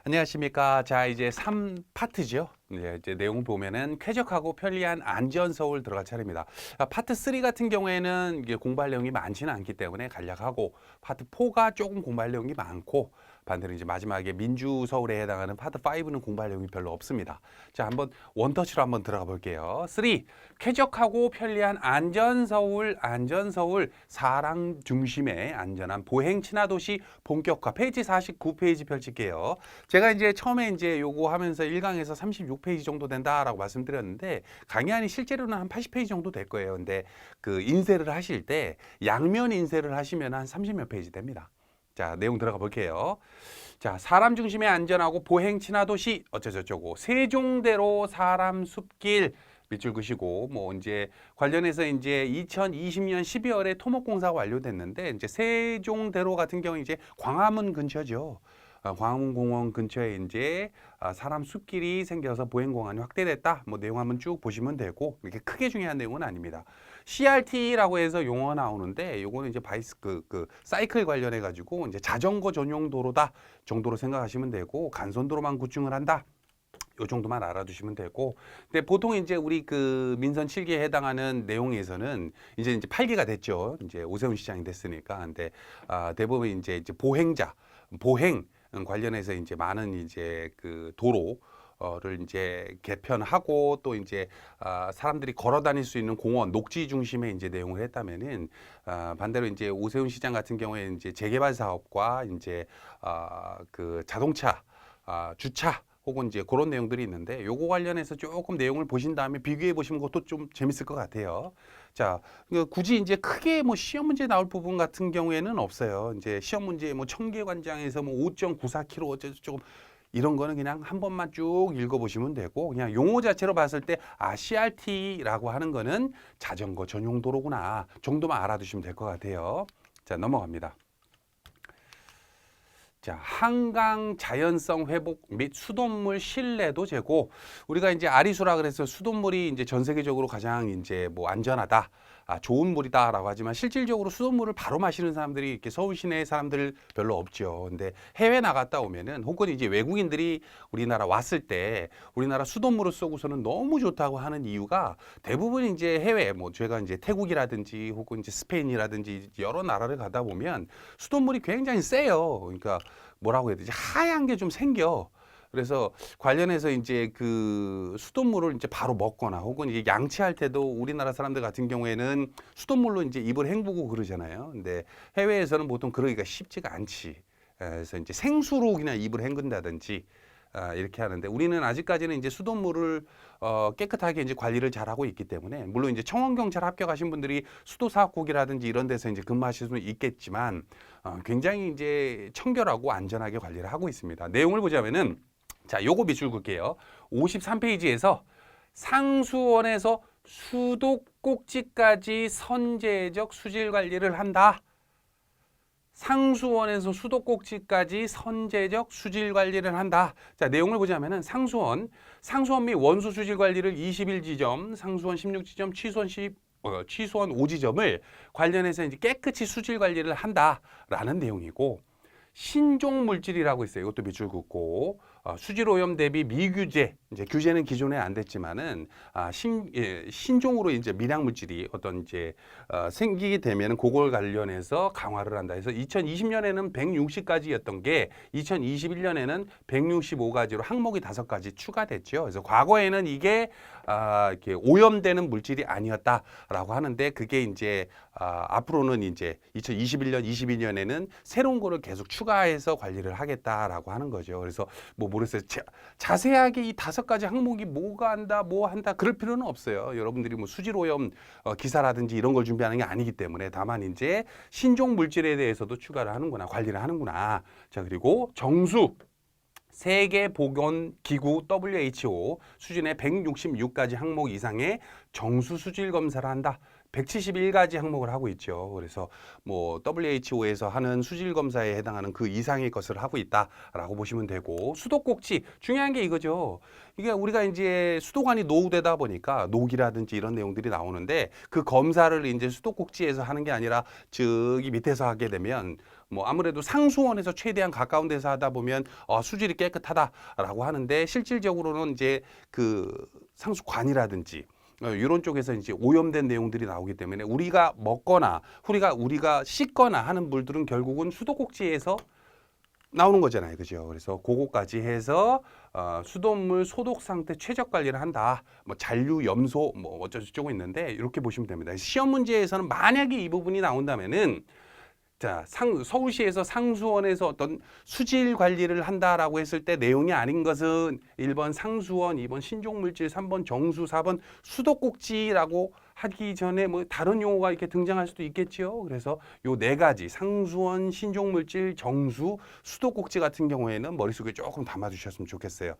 안녕하십니까. 자, 이제 3파트죠. 이제 내용 보면은 쾌적하고 편리한 안전서울 들어갈 차례입니다. 파트 3 같은 경우에는 이게 공부할 내용이 많지는 않기 때문에 간략하고, 파트 4가 조금 공부할 내용이 많고, 반대로 이제 마지막에 민주서울에 해당하는 파트 5는 공부할 내용이 별로 없습니다. 자, 한번 원터치로 한번 들어가 볼게요. 3. 쾌적하고 편리한 안전서울, 사람 중심의 안전한 보행 친화도시 본격화. 페이지 49페이지 펼칠게요. 제가 이제 처음에 이제 요거 하면서 1강에서 36페이지 정도 된다라고 말씀드렸는데, 강의안이 실제로는 한 80페이지 정도 될 거예요. 근데 그 인쇄를 하실 때 양면 인쇄를 하시면 한 30몇 페이지 됩니다. 자, 내용 들어가 볼게요. 자, 사람 중심의 안전하고 보행 친화도시 어쩌저쩌고, 세종대로 사람 숲길 밑줄 그시고, 뭐 이제 관련해서 이제 2020년 12월에 토목공사가 완료됐는데, 이제 세종대로 같은 경우 이제 광화문 근처죠. 광화문공원 근처에 이제 사람 숲길이 생겨서 보행공간이 확대됐다. 뭐 내용 한번 쭉 보시면 되고, 이렇게 크게 중요한 내용은 아닙니다. CRT라고 해서 용어가 나오는데, 요거는 이제 사이클 관련해 가지고 이제 자전거 전용 도로다 정도로 생각하시면 되고, 간선도로만 구축을 한다. 요 정도만 알아두시면 되고, 근데 보통 이제 우리 그 민선 7기에 해당하는 내용에서는 이제 8기가 됐죠. 이제 오세훈 시장이 됐으니까. 근데 대부분 이제 보행 관련해서 이제 많은 이제 그 도로를 이제 개편하고, 또 이제 사람들이 걸어 다닐 수 있는 공원, 녹지 중심의 이제 내용을 했다면은, 반대로 이제 오세훈 시장 같은 경우에 이제 재개발 사업과 이제 그 자동차 주차 혹은 이제 그런 내용들이 있는데, 요거 관련해서 조금 내용을 보신 다음에 비교해 보시는 것도 좀 재밌을 것 같아요. 자, 굳이 이제 크게 뭐 시험 문제 나올 부분 같은 경우에는 없어요. 이제 시험 문제 뭐 청계관장에서 뭐 5.94km 어쩌고 이런 거는 그냥 한 번만 쭉 읽어보시면 되고, 그냥 용어 자체로 봤을 때 CRT라고 하는 거는 자전거 전용 도로구나 정도만 알아두시면 될 것 같아요. 자, 넘어갑니다. 자, 한강 자연성 회복 및 수돗물 신뢰도 제고. 우리가 이제 아리수라 그래서 수돗물이 이제 전 세계적으로 가장 이제 뭐 안전하다, 좋은 물이다라고 하지만, 실질적으로 수돗물을 바로 마시는 사람들이 이렇게 서울 시내 사람들 별로 없죠. 근데 해외 나갔다 오면은, 혹은 이제 외국인들이 우리나라 왔을 때 우리나라 수돗물을 쏘고서는 너무 좋다고 하는 이유가, 대부분 이제 해외, 뭐 제가 이제 태국이라든지 혹은 이제 스페인이라든지 여러 나라를 가다 보면 수돗물이 굉장히 세요. 그러니까 뭐라고 해야 되지? 하얀 게 좀 생겨. 그래서 관련해서 이제 그 수돗물을 이제 바로 먹거나, 혹은 이게 양치할 때도 우리나라 사람들 같은 경우에는 수돗물로 이제 입을 헹구고 그러잖아요. 근데 해외에서는 보통 그러기가 쉽지가 않지. 그래서 이제 생수로 그냥 입을 헹군다든지 이렇게 하는데, 우리는 아직까지는 이제 수돗물을 깨끗하게 이제 관리를 잘 하고 있기 때문에, 물론 이제 청원경찰 합격하신 분들이 수도사업국이라든지 이런 데서 이제 근무하실 수는 있겠지만, 굉장히 이제 청결하고 안전하게 관리를 하고 있습니다. 내용을 보자면은, 자, 요거 밑줄 긋게요. 53페이지에서 상수원에서 수도꼭지까지 선제적 수질 관리를 한다. 상수원에서 수도꼭지까지 선제적 수질 관리를 한다. 자, 내용을 보자면은, 상수원 및 원수 수질 관리를 21지점, 상수원 16지점, 취수원 5지점을 관련해서 이제 깨끗이 수질 관리를 한다라는 내용이고, 신종 물질이라고 있어요. 이것도 밑줄 긋고, 수질 오염 대비 미규제, 이제 규제는 기존에 안 됐지만은 신종으로 이제 미량 물질이 어떤 이제 생기게 되면은 그걸 관련해서 강화를 한다. 해서 2020년에는 160가지였던 게 2021년에는 165가지로 항목이 5가지 추가됐죠. 그래서 과거에는 이게 이렇게 오염되는 물질이 아니었다라고 하는데, 그게 이제 앞으로는 이제 2021년, 22년에는 새로운 거를 계속 추가해서 관리를 하겠다라고 하는 거죠. 그래서 뭐 모르겠어요. 자세하게 이 5가지 항목이 뭐가 한다, 뭐 한다 그럴 필요는 없어요. 여러분들이 뭐 수질오염 기사라든지 이런 걸 준비하는 게 아니기 때문에, 다만 이제 신종 물질에 대해서도 추가를 하는구나, 관리를 하는구나. 자, 그리고 정수. 세계보건기구 WHO 수준의 166가지 항목 이상의 정수 수질 검사를 한다. 171가지 항목을 하고 있죠. 그래서 뭐 WHO에서 하는 수질 검사에 해당하는 그 이상의 것을 하고 있다라고 보시면 되고, 수도꼭지 중요한 게 이거죠. 이게 우리가 이제 수도관이 노후되다 보니까 녹이라든지 이런 내용들이 나오는데, 그 검사를 이제 수도꼭지에서 하는 게 아니라 저기 밑에서 하게 되면 뭐 아무래도 상수원에서 최대한 가까운 데서 하다 보면 수질이 깨끗하다라고 하는데, 실질적으로는 이제 그 상수관이라든지 이런 쪽에서 이제 오염된 내용들이 나오기 때문에 우리가 먹거나 우리가 씻거나 하는 물들은 결국은 수도꼭지에서 나오는 거잖아요, 그죠? 그래서 그거까지 해서 수돗물 소독 상태 최적 관리를 한다. 뭐 잔류 염소 뭐 어쩌고저쩌고 있는데 이렇게 보시면 됩니다. 시험 문제에서는 만약에 이 부분이 나온다면은, 자, 서울시에서 상수원에서 어떤 수질 관리를 한다라고 했을 때 내용이 아닌 것은 1번 상수원, 2번 신종물질, 3번 정수, 4번 수도꼭지라고 하기 전에 뭐 다른 용어가 이렇게 등장할 수도 있겠지요. 그래서 요 네 가지 상수원, 신종물질, 정수, 수도꼭지 같은 경우에는 머릿속에 조금 담아두셨으면 좋겠어요.